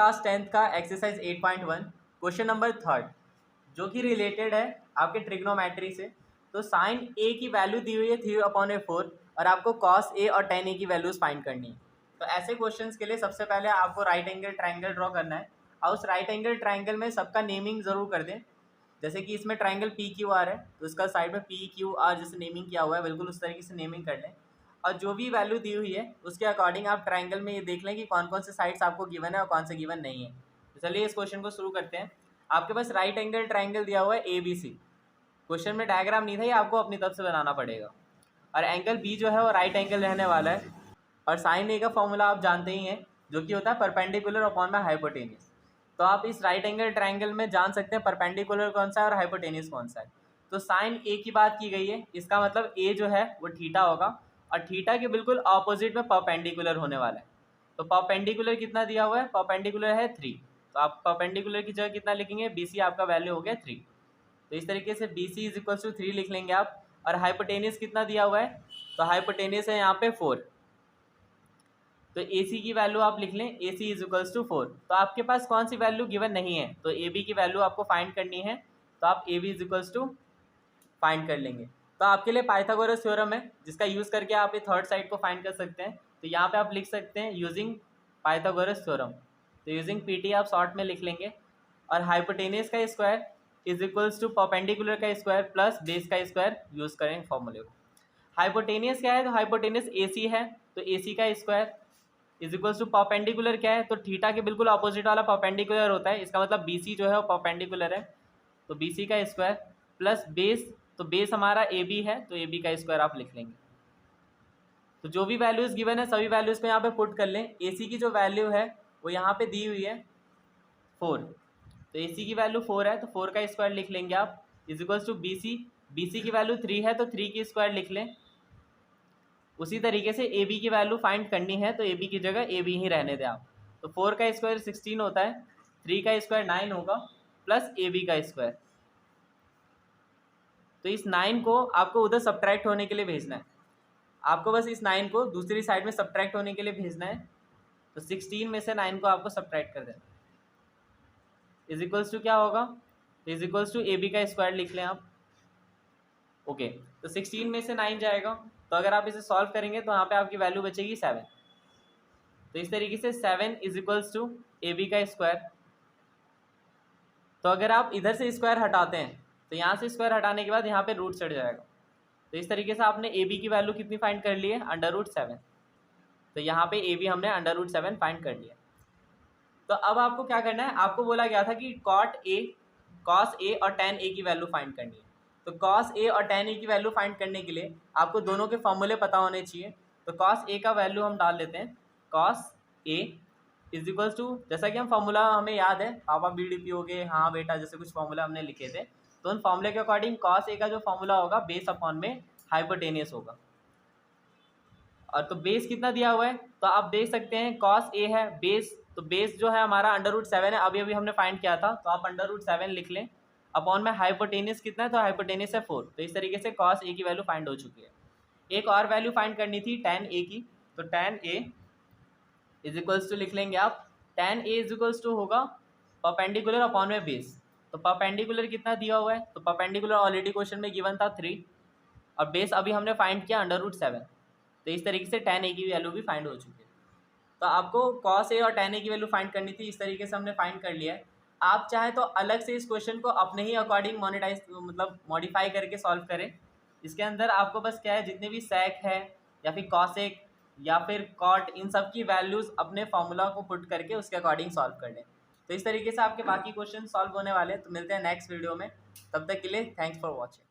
Class 10th का exercise 8.1 question number 3 जो कि रिलेटेड है आपके ट्रिग्नोमेट्री से। तो साइन ए की वैल्यू दी हुई है 3/4 और आपको कॉस ए और टेन ए की वैल्यूज फाइंड करनी है। तो ऐसे क्वेश्चंस के लिए सबसे पहले आपको राइट एंगल ट्रायंगल ड्रॉ करना है और उस राइट एंगल ट्रायंगल में सबका नेमिंग ज़रूर कर दें। जैसे कि इसमें ट्रायंगल पी क्यू आर है तो इसका साइड में पी क्यू आर जैसे नेमिंग किया हुआ है, बिल्कुल उस तरीके से नेमिंग कर लें। और जो भी वैल्यू दी हुई है उसके अकॉर्डिंग आप ट्रायंगल में ये देख लें कि कौन कौन से साइड्स आपको गिवन है और कौन से गिवन नहीं है। तो चलिए इस क्वेश्चन को शुरू करते हैं। आपके पास राइट एंगल ट्रायंगल दिया हुआ है ए बी सी। क्वेश्चन में डायग्राम नहीं था, ये आपको अपनी तरफ से बनाना पड़ेगा। और एंगल बी जो है वो राइट एंगल रहने वाला है। और साइन ए का फॉर्मूला आप जानते ही हैं जो कि होता है परपेंडिकुलर अपॉन बाय हाइपोटेन्यूज। तो आप इस राइट एंगल ट्रायंगल में जान सकते हैं परपेंडिकुलर कौन सा है और हाइपोटेन्यूज कौन सा है। तो साइन ए की बात की गई है, इसका मतलब ए जो है वो थीटा होगा और थीटा के बिल्कुल ऑपोजिट में परपेंडिकुलर होने वाला है। तो परपेंडिकुलर कितना दिया हुआ है, परपेंडिकुलर है 3। तो आप परपेंडिकुलर की जगह कितना लिखेंगे, बी सी आपका वैल्यू हो गया 3। तो इस तरीके से B C is equals to 3 लिख लेंगे आप। और हाइपोटेनियस कितना दिया हुआ है, तो हाइपोटेनियस है यहाँ पे 4। तो ए सी की वैल्यू आप लिख लें, ए सी इज इक्वल्स टू 4। तो आपके पास कौन सी वैल्यू गिवन नहीं है, तो ए बी की वैल्यू आपको फाइंड करनी है। तो आप A B is equals to find कर लेंगे। तो आपके लिए पाइथागोरस थ्योरम है जिसका यूज़ करके आप ये थर्ड साइड को फाइंड कर सकते हैं। तो यहाँ पे आप लिख सकते हैं यूजिंग पाइथागोरस थ्योरम। तो यूजिंग पीटी आप शॉर्ट में लिख लेंगे। और हाइपोटेनियस का square is equals to perpendicular का स्क्वायर प्लस बेस का स्क्वायर यूज़ करेंगे फॉर्मूले को। हाइपोटेनियस क्या है, तो हाइपोटेनियस ए सी है, तो ए सी का square is equals to perpendicular क्या है, तो थीटा के बिल्कुल अपोजिट वाला परपेंडिकुलर होता है। इसका मतलब बी सी जो है वो परपेंडिकुलर है, तो बी सी का स्क्वायर प्लस बेस, तो बेस हमारा ए बी है तो ए बी का स्क्वायर आप लिख लेंगे। तो जो भी वैल्यूज़ गिवन है सभी वैल्यूज़ को यहाँ पे पुट कर लें। ए सी की जो वैल्यू है वो यहाँ पे दी हुई है 4। तो ए सी की वैल्यू 4 है तो 4 का स्क्वायर लिख लेंगे आप is equals to B C की वैल्यू 3 है तो 3 की स्क्वायर लिख लें। उसी तरीके से ए बी की वैल्यू फाइंड करनी है तो ए बी की जगह ए बी ही रहने दें आप। तो 4 का स्क्वायर 16 होता है, 3 का स्क्वायर 9 होगा प्लस ए बी का स्क्वायर। तो इस 9 को आपको उधर सब्ट्रैक्ट होने के लिए भेजना है। आपको बस इस 9 को दूसरी साइड में सब्ट्रैक्ट होने के लिए भेजना है। तो 16 में से 9 को आपको सब्ट्रैक्ट कर देना इज इक्वल्स टू क्या होगा, is equals to A B का स्क्वायर लिख लें आप। ओके, तो 16 में से 9 जाएगा तो अगर आप इसे सॉल्व करेंगे तो यहाँ पे आपकी वैल्यू बचेगी 7। तो इस तरीके से 7 is equals to A B का स्क्वायर। तो अगर आप इधर से स्क्वायर हटाते हैं तो यहाँ से स्क्वायर हटाने के बाद यहाँ पे रूट चढ़ जाएगा। तो इस तरीके से आपने ए बी की वैल्यू कितनी फाइंड कर ली है, √7। तो यहाँ पे ए बी हमने √7 फाइंड कर लिया। तो अब आपको क्या करना है, आपको बोला गया था कि कॉस ए और टेन ए की वैल्यू फाइंड करनी है। तो कॉस ए और टेन ए की वैल्यू फाइंड करने के लिए आपको दोनों के फॉर्मूले पता होने चाहिए। तो कॉस ए का वैल्यू हम डाल देते हैं, cos A is equals to, जैसा कि हम फॉर्मूला हमें याद है, पापा बी डी पी हो गए, हाँ बेटा, जैसे कुछ फॉर्मूला हमने लिखे थे। तो उन फॉर्मूले के अकॉर्डिंग कॉस ए का जो फॉर्मूला होगा बेस अपॉन में हाइपोटेनियस होगा। और तो बेस कितना दिया हुआ है, तो आप देख सकते हैं कॉस ए है बेस, तो बेस जो है हमारा √7 है, अभी अभी हमने फाइंड किया था, तो आप √7 लिख लें। अपॉन में हाइपोटेनियस कितना है, तो हाइपोटेनियस है 4। तो इस तरीके से कॉस ए की वैल्यू फाइंड हो चुकी है। एक और वैल्यू फाइंड करनी थी tan ए की, तो tan A is equals to लिख लेंगे आप, tan A is equals to होगा परपेंडिकुलर अपॉन में बेस। तो परपेंडिकुलर कितना दिया हुआ है, तो परपेंडिकुलर ऑलरेडी क्वेश्चन में गिवन था 3 और बेस अभी हमने फाइंड किया √7। तो इस तरीके से tan ए की वैल्यू भी फाइंड हो चुकी है। तो आपको cos ए और tan ए की वैल्यू फाइंड करनी थी, इस तरीके से हमने फाइंड कर लिया है। आप चाहें तो अलग से इस क्वेश्चन को अपने ही अकॉर्डिंग मॉडिफाई करके सॉल्व करें। इसके अंदर आपको बस क्या है, जितने भी sec है या फिर cosec या फिर cot, इन सब की वैल्यूज़ अपने फॉर्मूला को पुट करके उसके अकॉर्डिंग सॉल्व कर लें। तो इस तरीके से आपके बाकी क्वेश्चन सॉल्व होने वाले हैं। तो मिलते हैं नेक्स्ट वीडियो में, तब तक के लिए थैंक्स फॉर वॉचिंग।